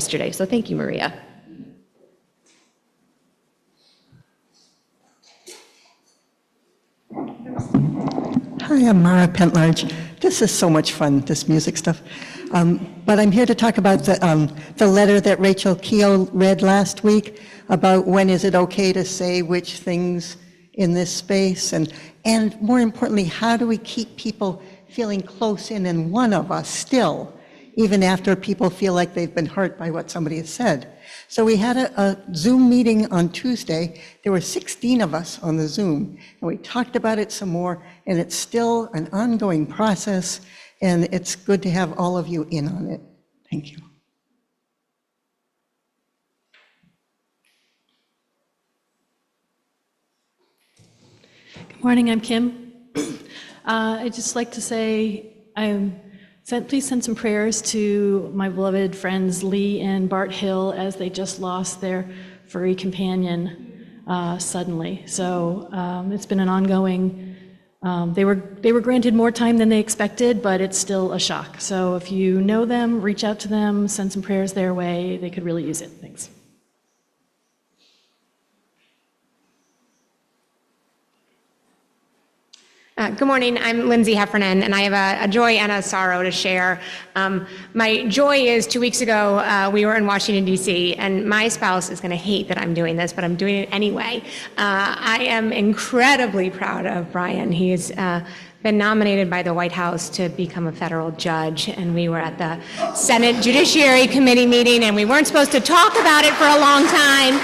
yesterday. So thank you, Maria. Hi, I'm Mara Pentlarge. This is so much fun, this music stuff. But I'm here to talk about the letter that Rachel Keogh read last week about when is it okay to say which things in this space, and more importantly, how do we keep people feeling close in one of us still, even after people feel like they've been hurt by what somebody has said. So we had a Zoom meeting on Tuesday. There were 16 of us on the Zoom, and we talked about it some more, and it's still an ongoing process, and it's good to have all of you in on it. Thank you. Good morning, I'm Kim. I'd just like to say please send some prayers to my beloved friends Lee and Bart Hill as they just lost their furry companion suddenly. So it's been an ongoing, they were granted more time than they expected, but it's still a shock. So if you know them, reach out to them, send some prayers their way. They could really use it. Thanks. Good morning, I'm Lindsay Heffernan, and I have a joy and a sorrow to share. My joy is 2 weeks ago, we were in Washington, D.C., and my spouse is going to hate that I'm doing this, but I'm doing it anyway. I am incredibly proud of Brian. He's been nominated by the White House to become a federal judge, and we were at the Senate Judiciary Committee meeting, and we weren't supposed to talk about it for a long time.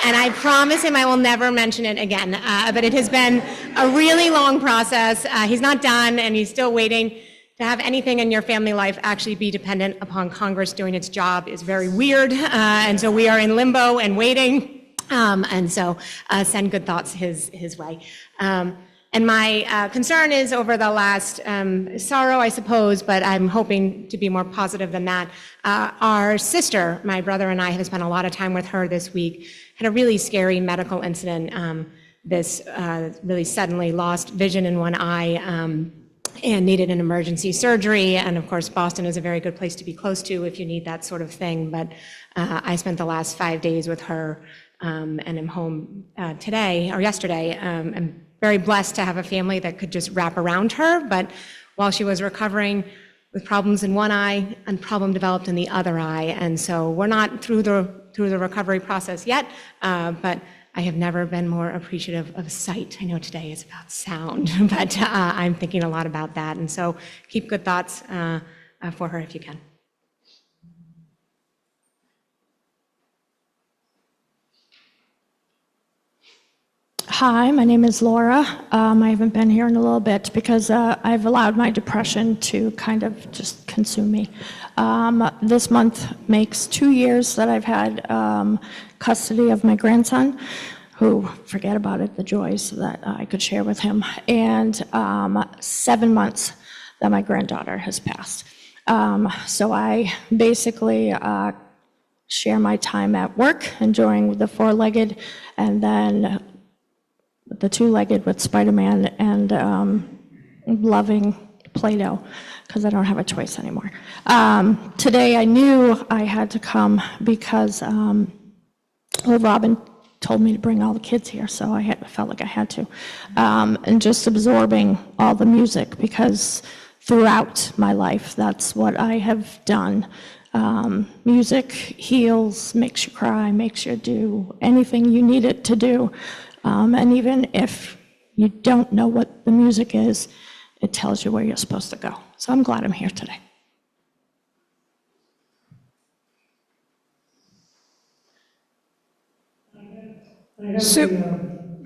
And I promise him I will never mention it again. But it has been a really long process. He's not done, and he's still waiting. To have anything in your family life actually be dependent upon Congress doing its job is very weird. And so we are in limbo and waiting. And so send good thoughts his way. And my concern is over the last sorrow, I suppose, but I'm hoping to be more positive than that. Our sister, my brother and I have spent a lot of time with her this week, had a really scary medical incident. This really suddenly lost vision in one eye and needed an emergency surgery. And of course, Boston is a very good place to be close to if you need that sort of thing. But I spent the last 5 days with her and am home today or yesterday. I'm very blessed to have a family that could just wrap around her. But while she was recovering with problems in one eye, a problem developed in the other eye. And so we're not through the recovery process yet, but I have never been more appreciative of sight. I know today is about sound, but I'm thinking a lot about that. And so keep good thoughts for her if you can. Hi, my name is Laura. I haven't been here in a little bit because I've allowed my depression to kind of just consume me. This month makes 2 years that I've had custody of my grandson, who, forget about it, the joys that I could share with him, and 7 months that my granddaughter has passed. So I basically share my time at work, enjoying the four-legged, and then the two-legged with Spider-Man and loving Play-Doh because I don't have a choice anymore. Today I knew I had to come because Robin told me to bring all the kids here, so I felt like I had to. And just absorbing all the music because throughout my life, that's what I have done. Music heals, makes you cry, makes you do anything you need it to do. And even if you don't know what the music is, it tells you where you're supposed to go. So I'm glad I'm here today.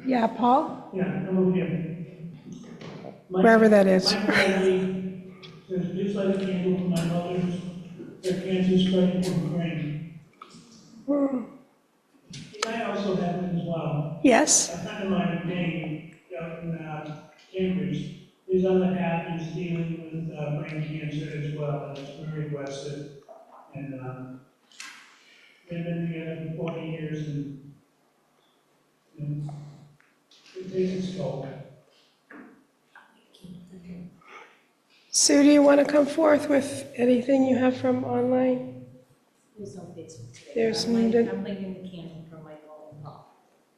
Yeah, Paul? Yeah, hello, Kim. Wherever that is. My tragedy says, just light a candle for my mother's, their cancer spreading from her brain. I also have it as well. Yes. A friend of mine in Maine, out in Cambridge, is on the path, he's dealing with brain cancer as well, and it's very aggressive. And they've been together for 40 years, and it takes its toll. Sue, do you want to come forth with anything you have from online? There's no Facebook today. There's I'm none. I'm lighting the candle for my own call.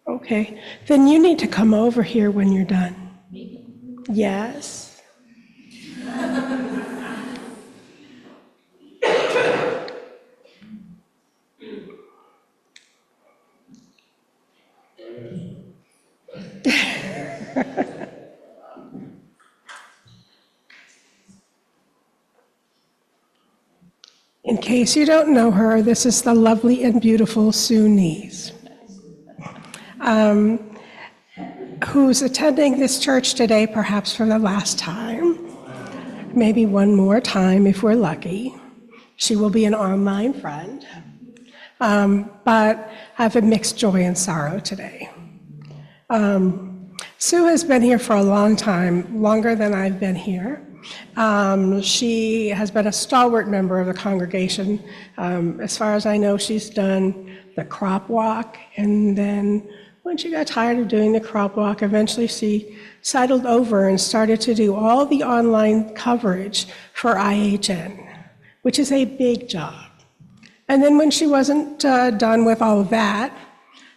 Okay, then you need to come over here when you're done. Maybe. Yes. In case you don't know her, this is the lovely and beautiful Sue Nees, who's attending this church today perhaps for the last time, maybe one more time if we're lucky. She will be an online friend, but I have a mixed joy and sorrow today. Sue has been here for a long time, longer than I've been here. She has been a stalwart member of the congregation. As far as I know, she's done the crop walk, and then when she got tired of doing the crop walk, eventually she sidled over and started to do all the online coverage for IHN, which is a big job. And then when she wasn't done with all of that,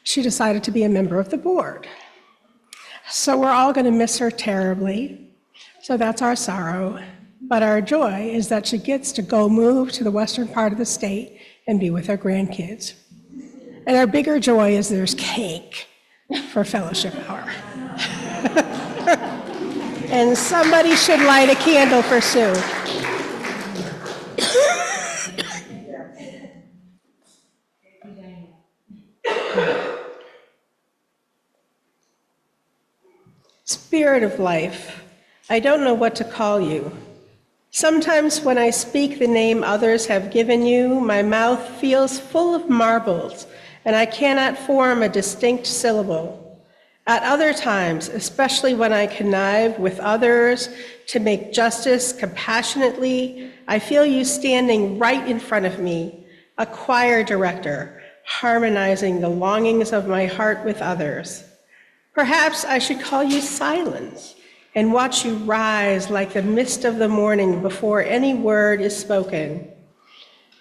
she decided to be a member of the board. So we're all going to miss her terribly. So that's our sorrow. But our joy is that she gets to go move to the western part of the state and be with her grandkids. And our bigger joy is there's cake for fellowship hour. And somebody should light a candle for Sue. Spirit of life, I don't know what to call you. Sometimes when I speak the name others have given you, my mouth feels full of marbles, and I cannot form a distinct syllable. At other times, especially when I connive with others to make justice compassionately, I feel you standing right in front of me, a choir director, harmonizing the longings of my heart with others. Perhaps I should call you silence and watch you rise like the mist of the morning before any word is spoken.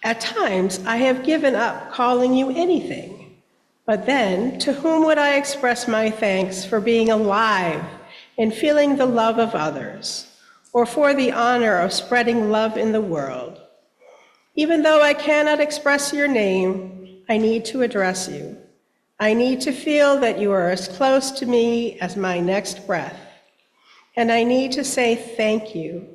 At times, I have given up calling you anything, but then to whom would I express my thanks for being alive and feeling the love of others, or for the honor of spreading love in the world? Even though I cannot express your name, I need to address you. I need to feel that you are as close to me as my next breath. And I need to say thank you.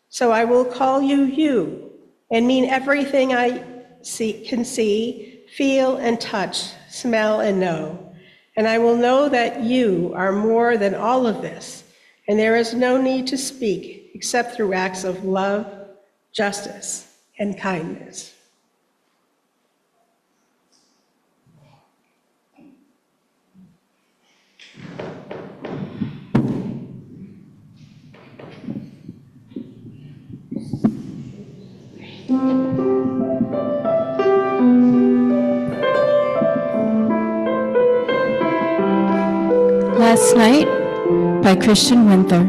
So I will call you you and mean everything I can see, feel and touch, smell and know. And I will know that you are more than all of this, and there is no need to speak except through acts of love, justice, and kindness. Last Night by Christian Winther.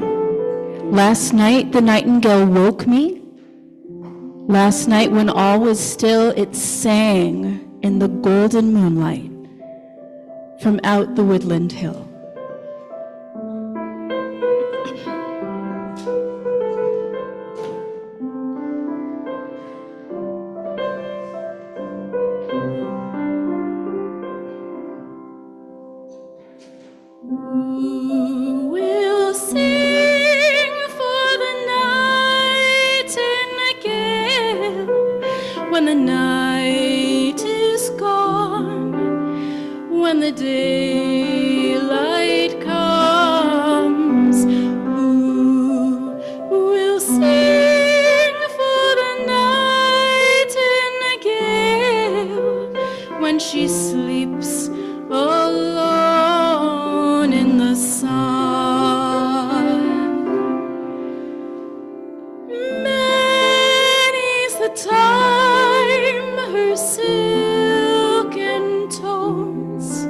Last night the nightingale woke me. Last night when all was still, it sang in the golden moonlight from out the woodland hill. Who will sing for the nightingale when the night is gone, when the daylight comes? Who will sing for the nightingale when she sleeps alone in the sun? Many's the time her silken tones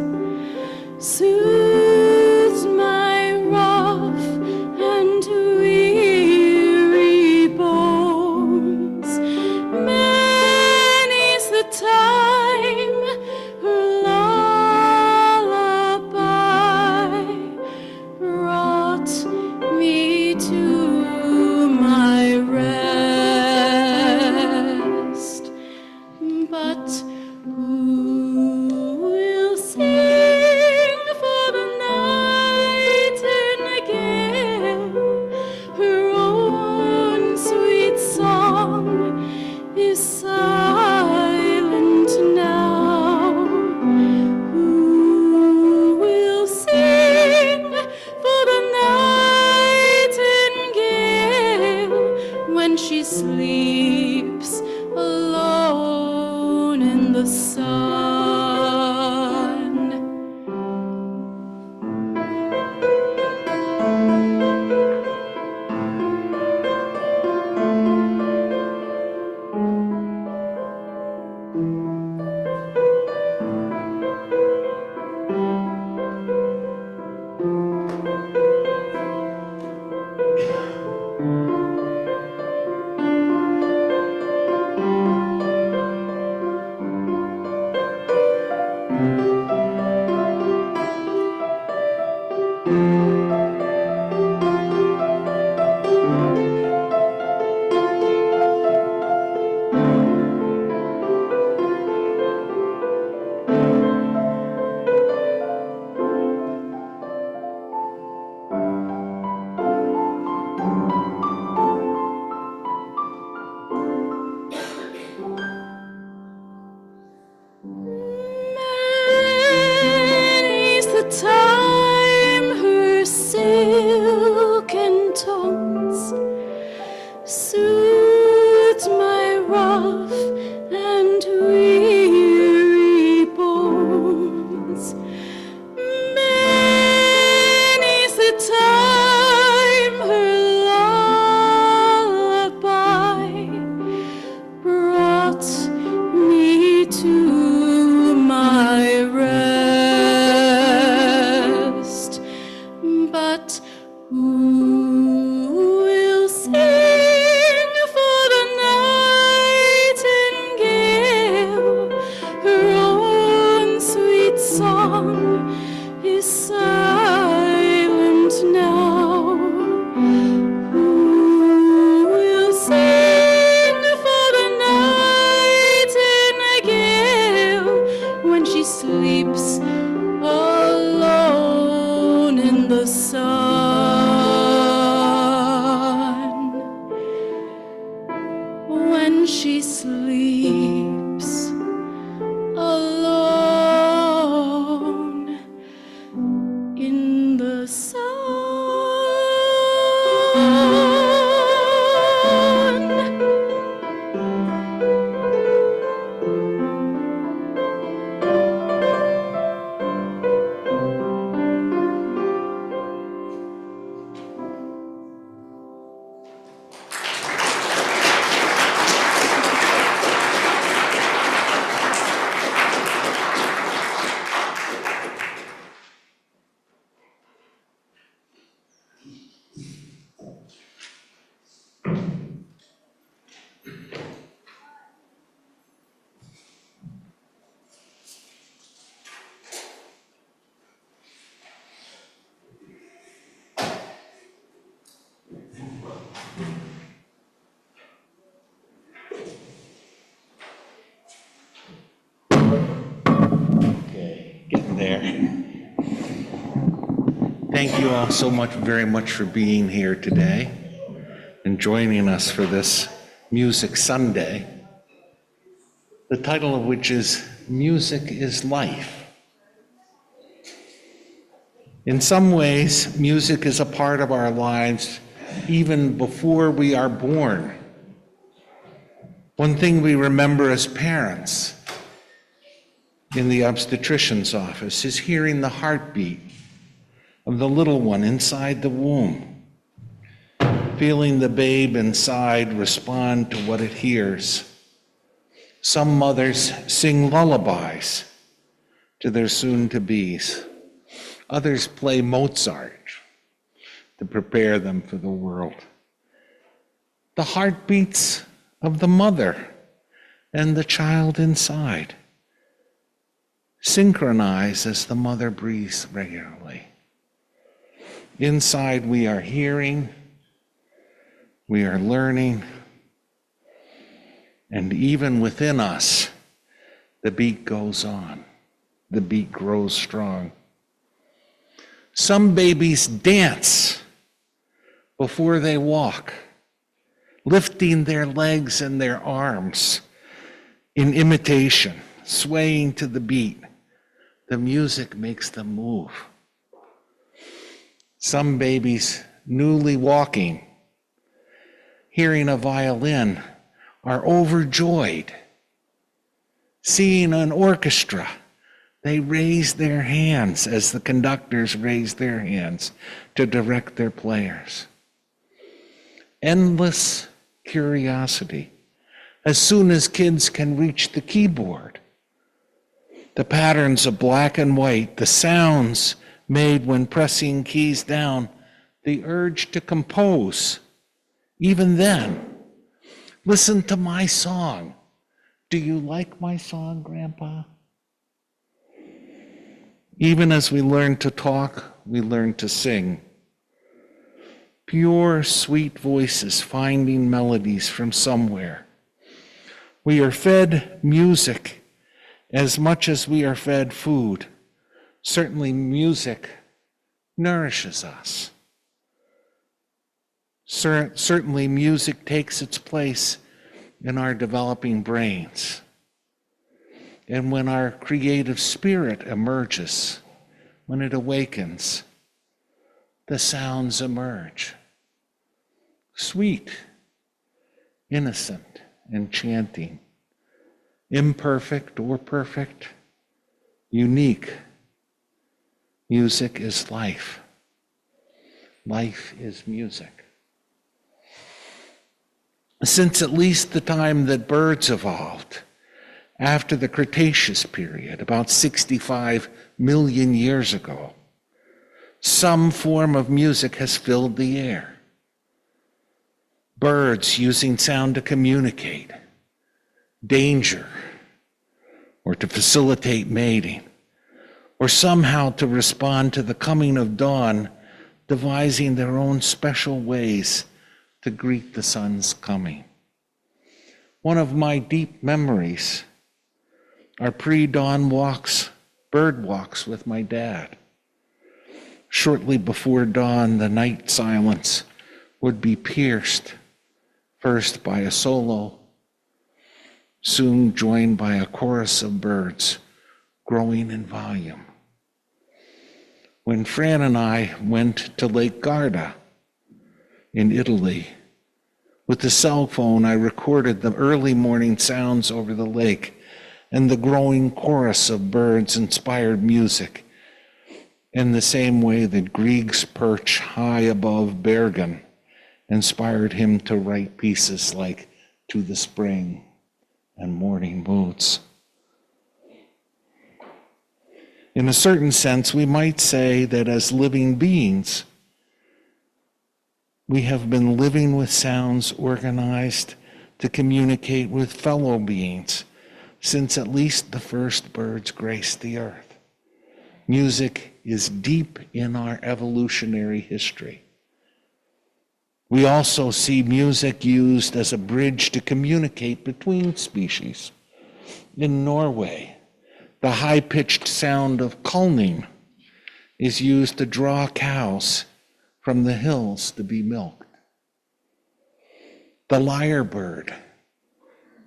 soothes my rough and weary bones. but who will sing for the nightingale? Her own sweet song is silent now. Who will sing for the nightingale when she sleeps alone in the sun? Many's the time her silken tones soothed my rough and weary bones. Many's the time her lullaby brought me to my rest. But who will sing for the nightingale? Her own sweet song is silent now. Who will sing for the nightingale when she sleeps alone in the sun? When she sleeps alone in the sun. Okay, getting there. Thank you all so much, very much for being here today and joining us for this Music Sunday, the title of which is Music is Life. In some ways, music is a part of our lives even before we are born. One thing we remember as parents in the obstetrician's office is hearing the heartbeat of the little one inside the womb, feeling the babe inside respond to what it hears. Some mothers sing lullabies to their soon-to-bes. Others play Mozart to prepare them for the world. The heartbeats of the mother and the child inside synchronize as the mother breathes regularly. Inside we are hearing, we are learning, and even within us The beat goes on. The beat grows strong. Some babies dance before they walk, lifting their legs and their arms in imitation, swaying to the beat. The music makes them move. Some babies, newly walking, hearing a violin, are overjoyed. Seeing an orchestra, they raise their hands as the conductors raise their hands to direct their players. Endless curiosity. As soon as kids can reach the keyboard, the patterns of black and white, the sounds made when pressing keys down, the urge to compose. Even then, listen to my song. Do you like my song, Grandpa? Even as we learn to talk, we learn to sing. Pure, sweet voices finding melodies from somewhere. We are fed music as much as we are fed food. Certainly music nourishes us. Certainly music takes its place in our developing brains. And when our creative spirit emerges, when it awakens, the sounds emerge. Sweet, innocent, enchanting, imperfect or perfect, unique. Music is life. Life is music. Since at least the time that birds evolved, after the Cretaceous period, about 65 million years ago, some form of music has filled the air. Birds using sound to communicate, danger, or to facilitate mating, or somehow to respond to the coming of dawn, devising their own special ways to greet the sun's coming. One of my deep memories are pre-dawn walks, bird walks with my dad. Shortly before dawn, the night silence would be pierced, first by a solo, soon joined by a chorus of birds growing in volume. When Fran and I went to Lake Garda in Italy, with the cell phone, I recorded the early morning sounds over the lake, and the growing chorus of birds inspired music in the same way that Grieg's perch high above Bergen inspired him to write pieces like To the Spring and Morning Moods. In a certain sense, we might say that as living beings, we have been living with sounds organized to communicate with fellow beings since at least the first birds graced the earth. Music is deep in our evolutionary history. We also see music used as a bridge to communicate between species. In Norway, the high-pitched sound of kulning is used to draw cows from the hills to be milked. The lyrebird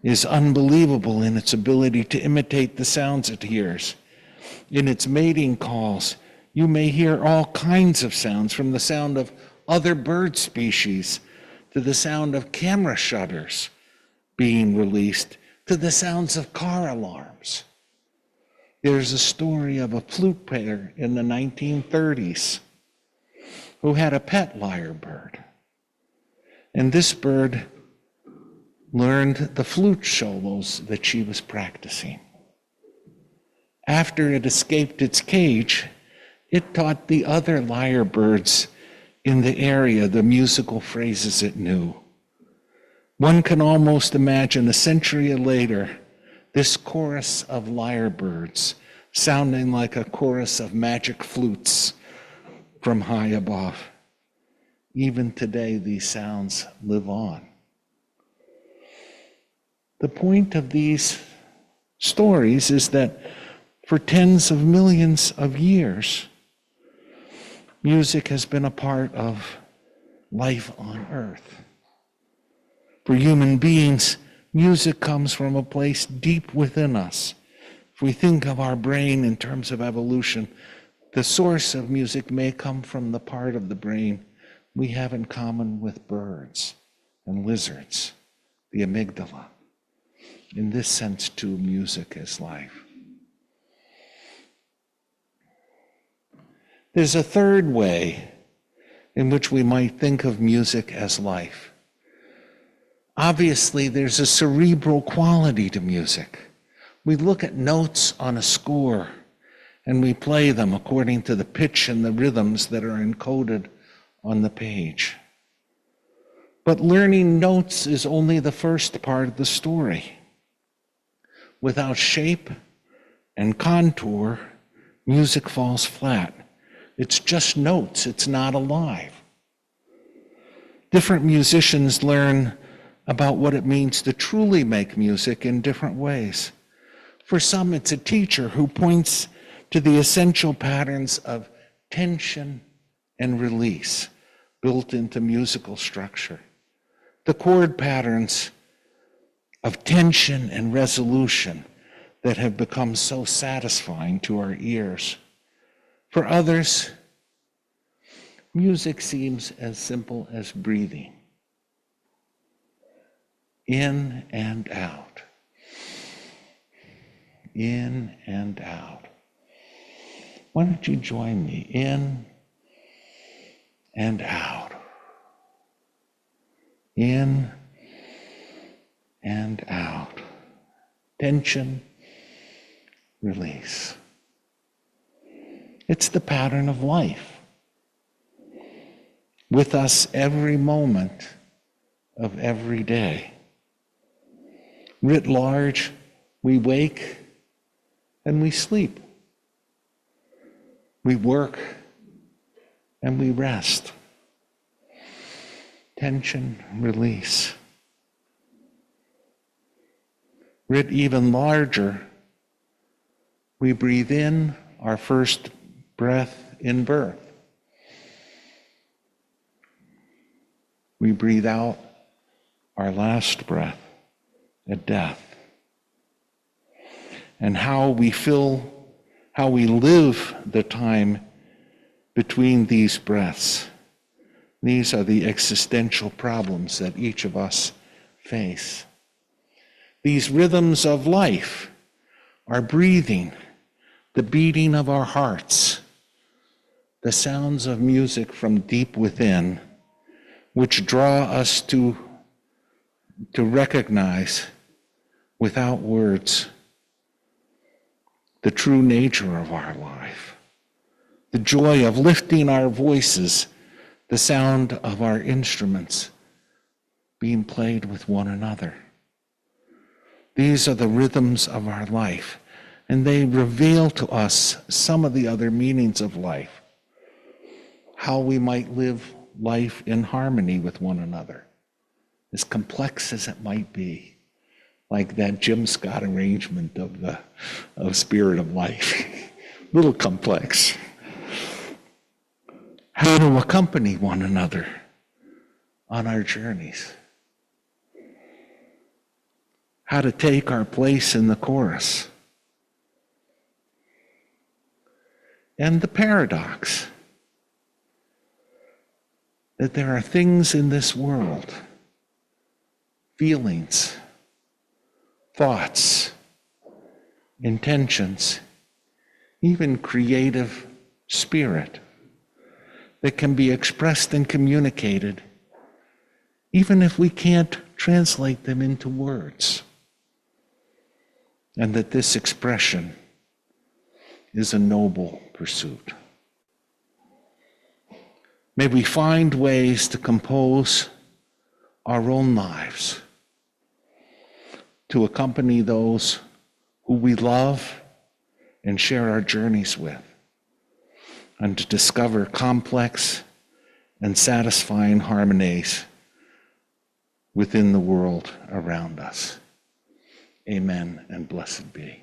is unbelievable in its ability to imitate the sounds it hears. In its mating calls, you may hear all kinds of sounds, from the sound of other bird species to the sound of camera shutters being released to the sounds of car alarms. There's a story of a flute player in the 1930s who had a pet lyrebird. And this bird learned the flute solos that she was practicing. After it escaped its cage, it taught the other lyrebirds in the area the musical phrases it knew. One can almost imagine a century later, this chorus of lyrebirds sounding like a chorus of magic flutes from high above. Even today, these sounds live on. The point of these stories is that for tens of millions of years, music has been a part of life on earth. For human beings, music comes from a place deep within us. If we think of our brain in terms of evolution, the source of music may come from the part of the brain we have in common with birds and lizards, the amygdala. In this sense, too, music is life. There's a third way in which we might think of music as life. Obviously, there's a cerebral quality to music. We look at notes on a score and we play them according to the pitch and the rhythms that are encoded on the page. But learning notes is only the first part of the story. Without shape and contour, music falls flat. It's just notes, it's not alive. Different musicians learn about what it means to truly make music in different ways. For some, it's a teacher who points to the essential patterns of tension and release built into musical structure. The chord patterns of tension and resolution that have become so satisfying to our ears. For others, music seems as simple as breathing. In and out. In and out. Why don't you join me? In and out. In and out. Tension, release. It's the pattern of life. With us every moment of every day. Writ large, we wake and we sleep. We work and we rest. Tension, release. Writ even larger, we breathe in our first breath in birth. We breathe out our last breath at death. And how we live the time between these breaths. These are the existential problems that each of us face. These rhythms of life, our breathing, the beating of our hearts, the sounds of music from deep within, which draw us to recognize without words the true nature of our life, the joy of lifting our voices, the sound of our instruments being played with one another. These are the rhythms of our life, and they reveal to us some of the other meanings of life, how we might live life in harmony with one another, as complex as it might be, like that Jim Scott arrangement of Spirit of Life. Little complex. How to accompany one another on our journeys. How to take our place in the chorus. And the paradox that there are things in this world, feelings, thoughts, intentions, even creative spirit that can be expressed and communicated, even if we can't translate them into words. And that this expression is a noble pursuit. May we find ways to compose our own lives, to accompany those who we love and share our journeys with, and to discover complex and satisfying harmonies within the world around us. Amen and blessed be.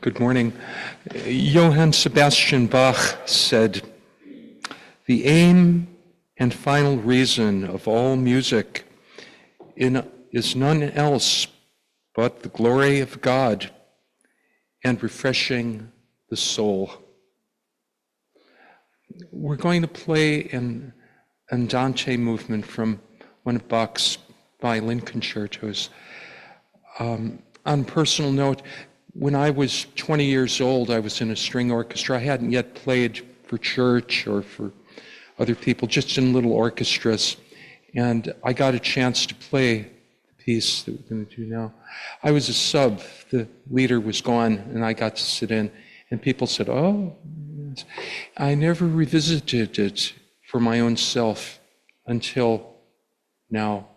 Good morning. Johann Sebastian Bach said, "The aim and final reason of all music is none else but the glory of God and refreshing the soul." We're going to play an Andante movement from one of Bach's violin concertos. On a personal note, when I was 20 years old, I was in a string orchestra. I hadn't yet played for church or for other people, just in little orchestras. And I got a chance to play the piece that we're going to do now. I was a sub. The leader was gone, and I got to sit in. And people said, "Oh, yes." I never revisited it for my own self until now.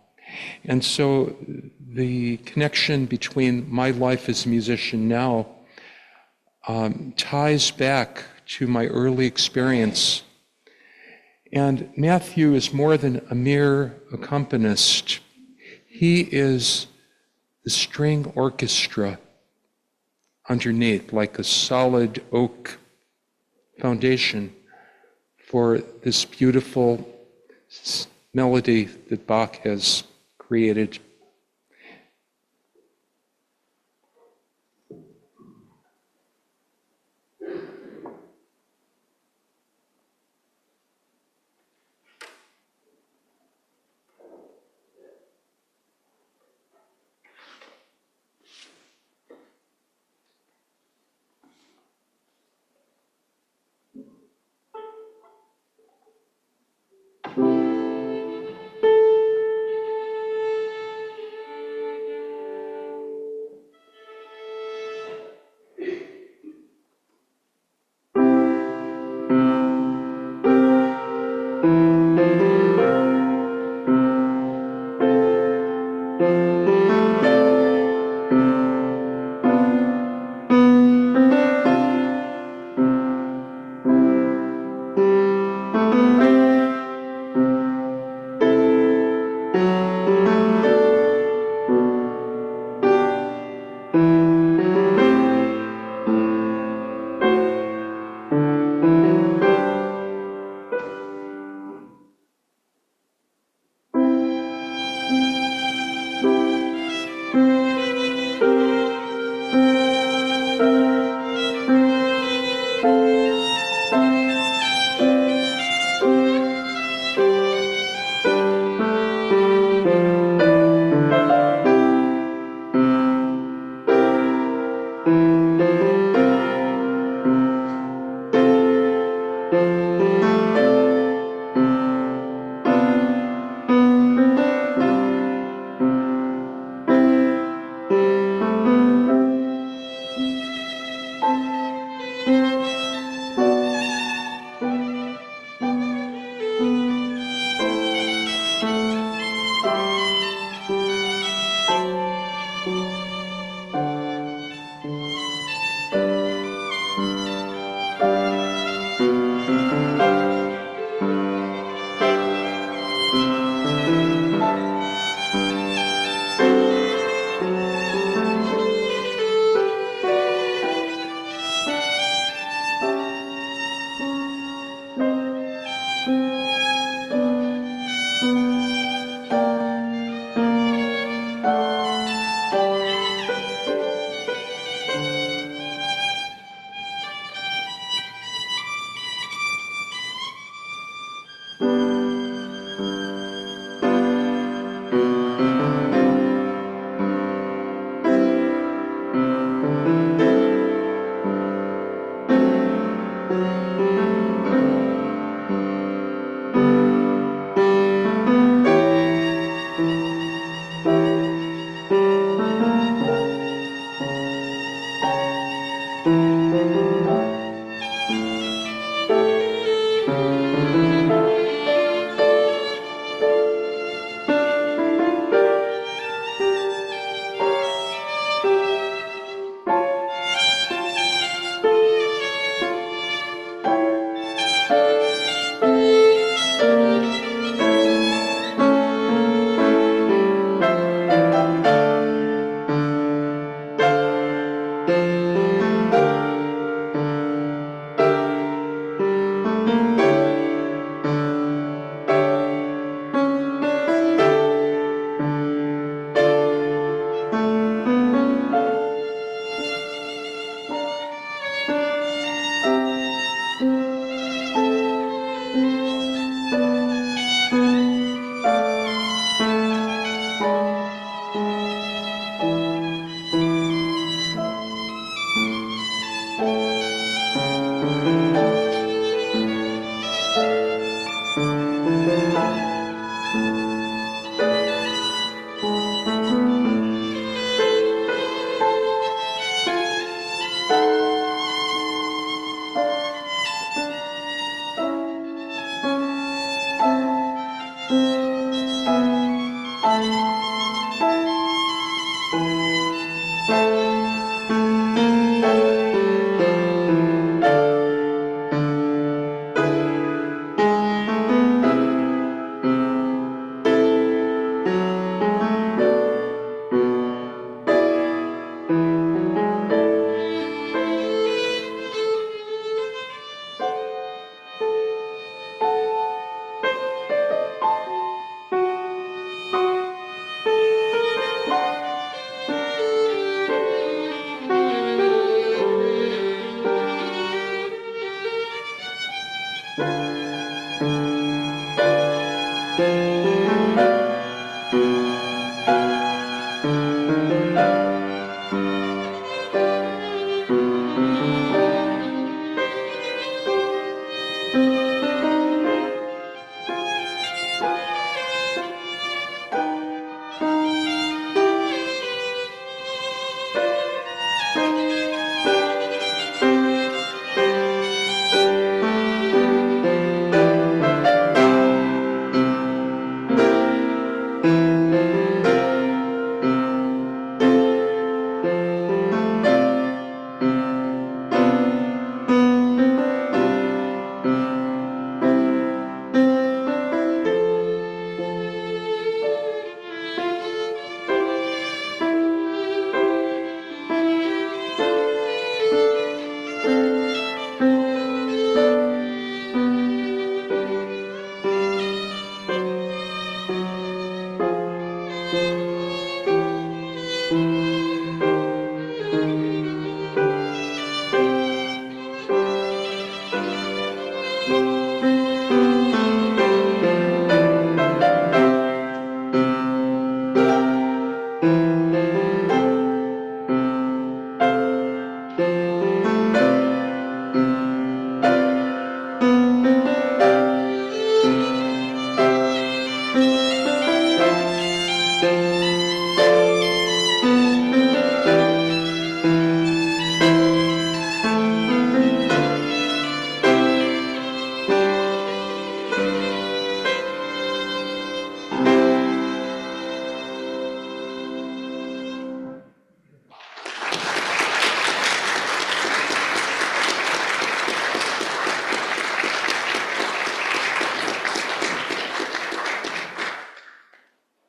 And so the connection between my life as a musician now ties back to my early experience. And Matthew is more than a mere accompanist. He is the string orchestra underneath, like a solid oak foundation for this beautiful melody that Bach has created.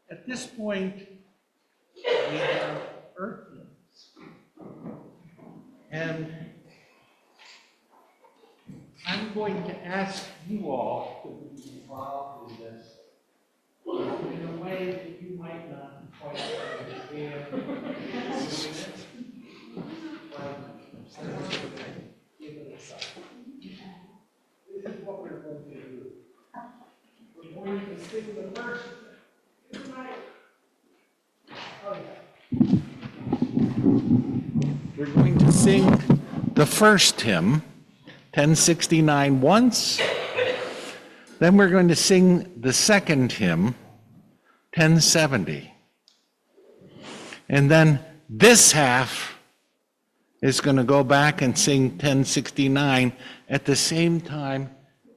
At this point, we have earthlings. And I'm going to ask you all to be involved in this in a way that you might not quite understand doing it. Give it a second. This is what we're going to do. We're going to sing the first. We're going to sing the first hymn, 1069, once. Then we're going to sing the second hymn, 1070. And then this half is going to go back and sing 1069 at the same time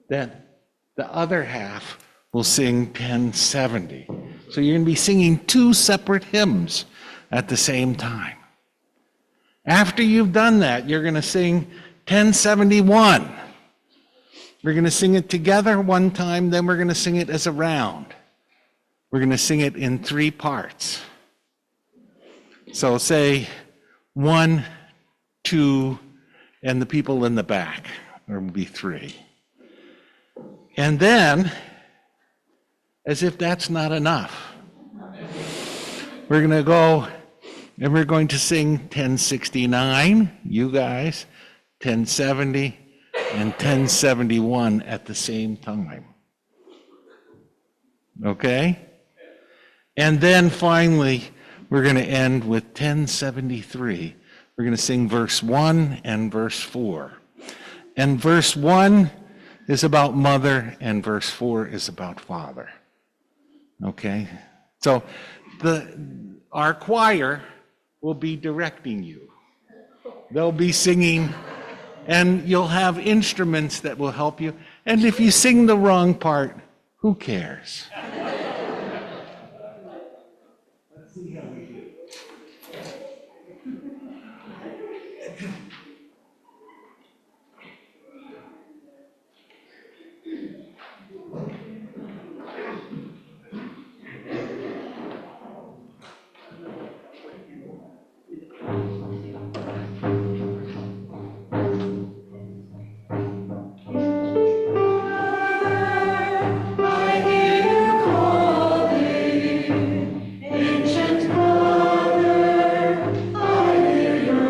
that the other half will sing 1070. So you're going to be singing two separate hymns at the same time. After you've done that, you're going to sing 1071. We're going to sing it together one time, then we're going to sing it as a round. We're going to sing it in 3 parts. So say 1, 2, and the people in the back. There will be 3. And then, as if that's not enough, we're going to go and we're going to sing 1069, you guys, 1070, and 1071 at the same time. Okay? And then finally, we're going to end with 1073. We're going to sing verse 1 and verse 4. And verse 1 is about mother, and verse 4 is about father. Okay? So our choir will be directing you. They'll be singing, and you'll have instruments that will help you. And if you sing the wrong part, who cares? Let's see how we do. Ancient Mother, I hear your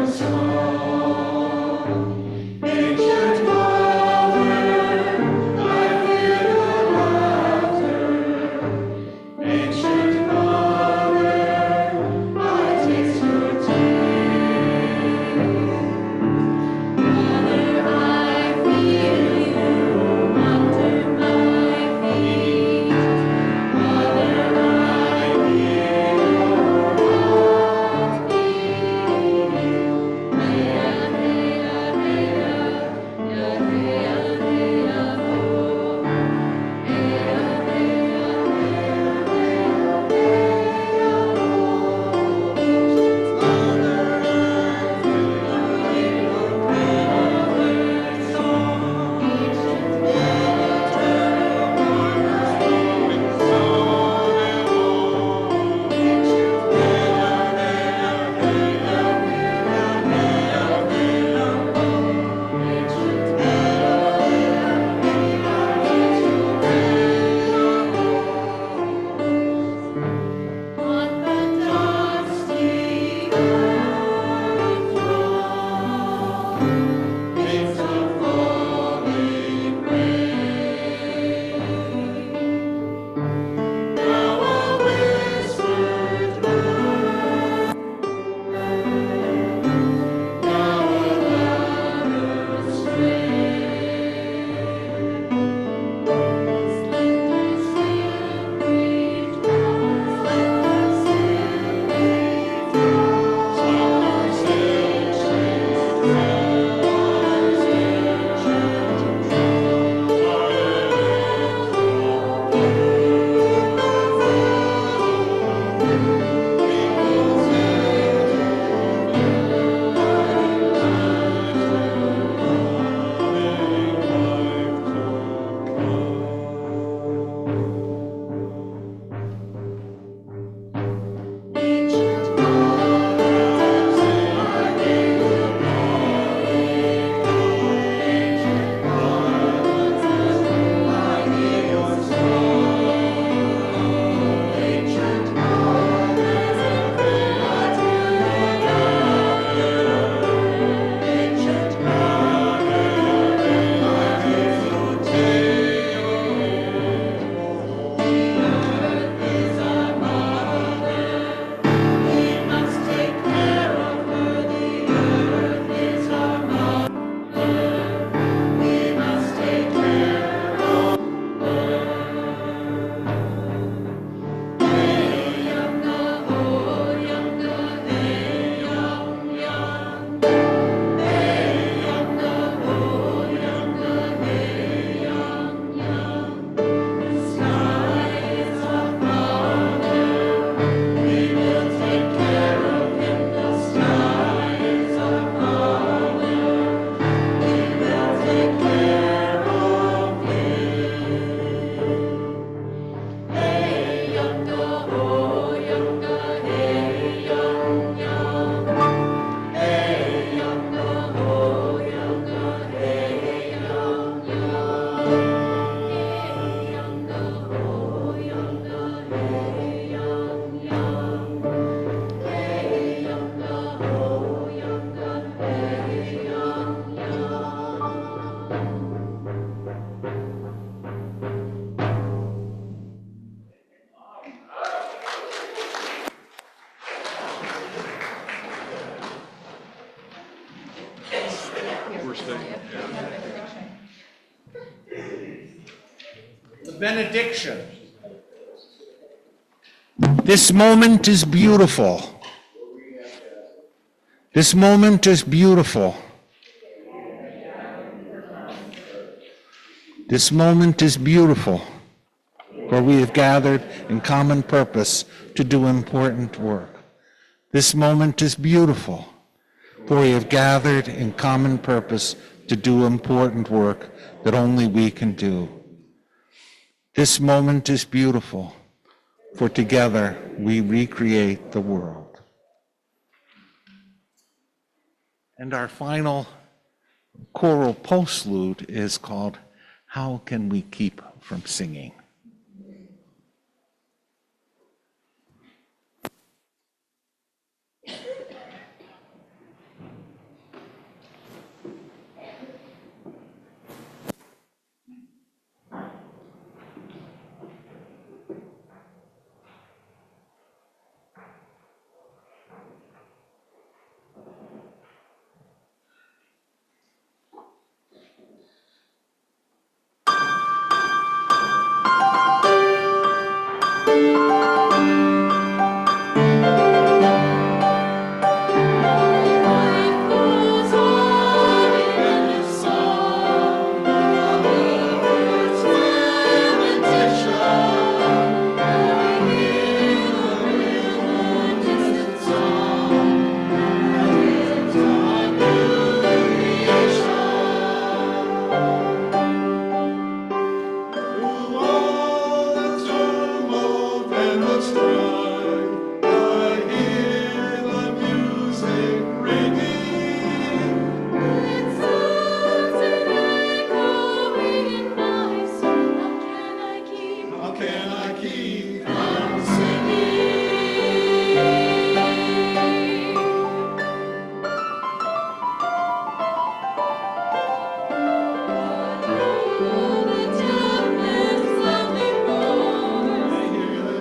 The benediction. This moment is beautiful. This moment is beautiful. This moment is beautiful, for we have gathered in common purpose to do important work. This moment is beautiful, for we have gathered in common purpose to do important work that only we can do. This moment is beautiful, for together we recreate the world. And our final choral postlude is called How Can We Keep from Singing?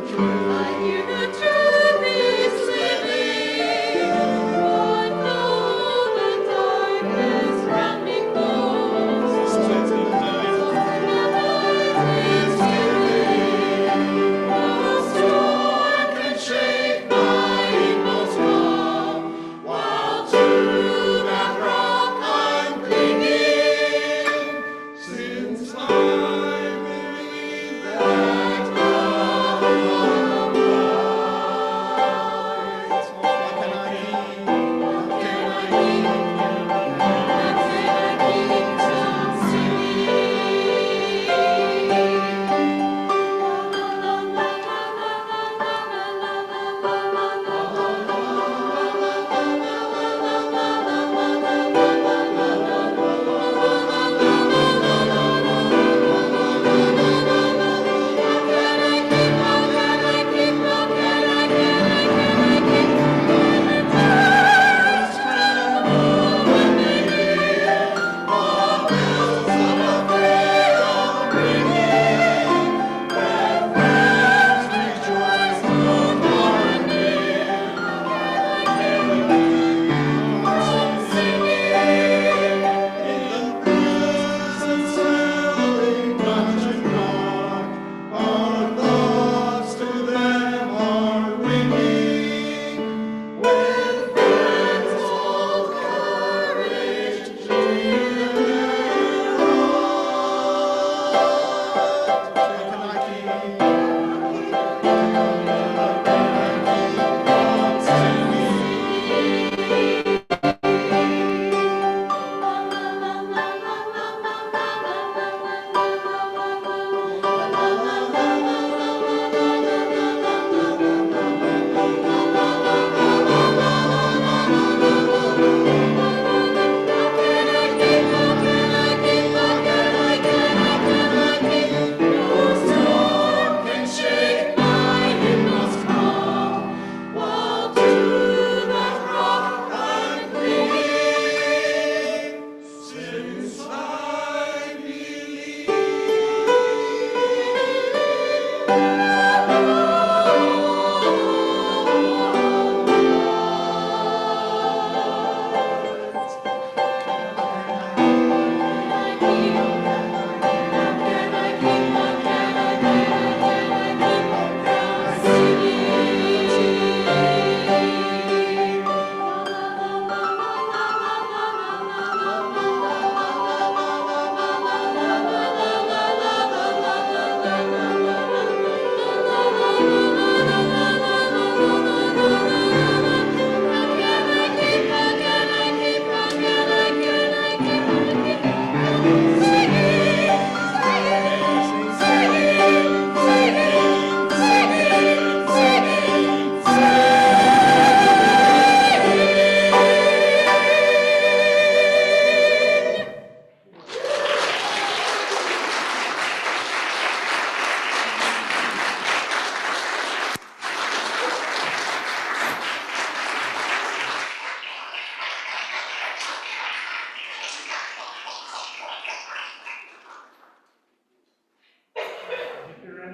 I hear the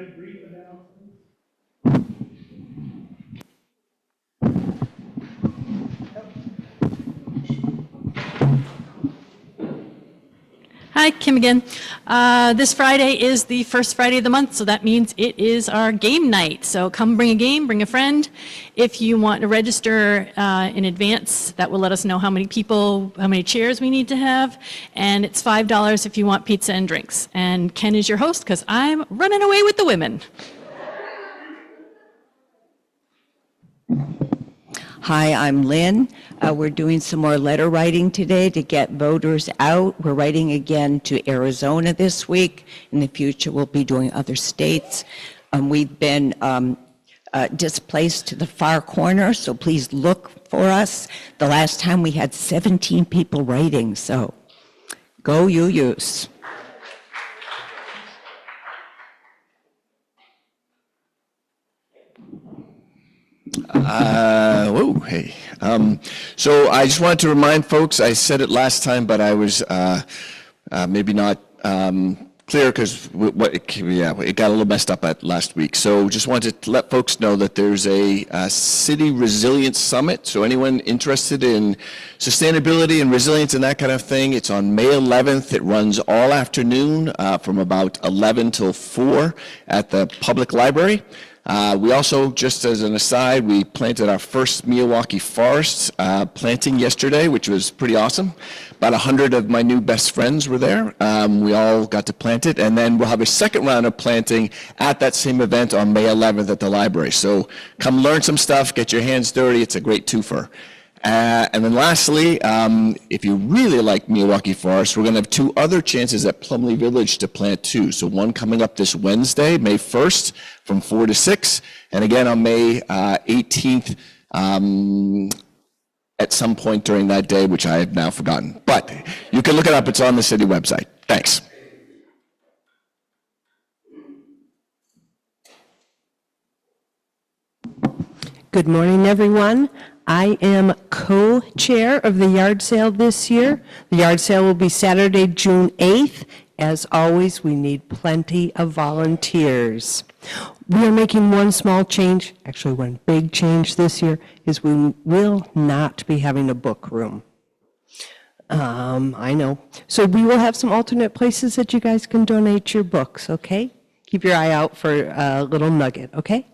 very brief announcement. Hi, Kim again. This Friday is the first Friday of the month, so that means it is our game night. So come bring a game, bring a friend. If you want to register in advance, that will let us know how many people, how many chairs we need to have. And it's $5 if you want pizza and drinks. And Ken is your host because I'm running away with the women. Hi, I'm Lynn. We're doing some more letter writing today to get voters out. We're writing again to Arizona this week. In the future, we'll be doing other states. We've been displaced to the far corner, so please look for us. The last time we had 17 people writing, so go UUs. Hey. So I just wanted to remind folks, I said it last time, but I was maybe not clear because it got a little messed up at last week. So just wanted to let folks know that there's a City Resilience Summit. So anyone interested in sustainability and resilience and that kind of thing, it's on May 11th. It runs all afternoon from about 11 till 4 at the public library. We also, just as an aside, we planted our first Milwaukee forest planting yesterday, which was pretty awesome. About 100 of my new best friends were there. We all got to plant it, and then we'll have a second round of planting at that same event on May 11th at the library. So come learn some stuff, get your hands dirty. It's a great twofer. And then lastly, if you really like Milwaukee Forest, we're going to have two other chances at Plumley Village to plant too. So one coming up this Wednesday, May 1st, from 4 to 6, and again on May 18th at some point during that day, which I have now forgotten. But you can look it up. It's on the city website. Thanks. Good morning, everyone. I am co-chair of the yard sale this year. The yard sale will be Saturday, June 8th. As always, we need plenty of volunteers. We are making one small change, actually one big change this year, is we will not be having a book room. I know. So we will have some alternate places that you guys can donate your books, okay? Keep your eye out for a little nugget, okay?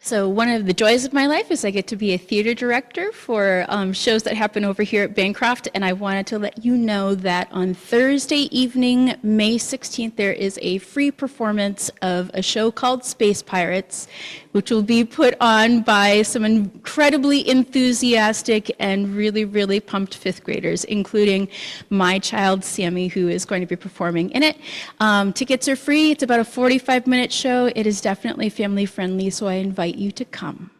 So one of the joys of my life is I get to be a theater director for shows that happen over here at Bancroft, and I wanted to let you know that on Thursday evening, May 16th, there is a free performance of a show called Space Pirates, which will be put on by some incredibly enthusiastic and really, really pumped fifth graders, including my child, Sammy, who is going to be performing in it. Tickets are free. It's about a 45-minute show. It is definitely family-friendly, so I invite you to come.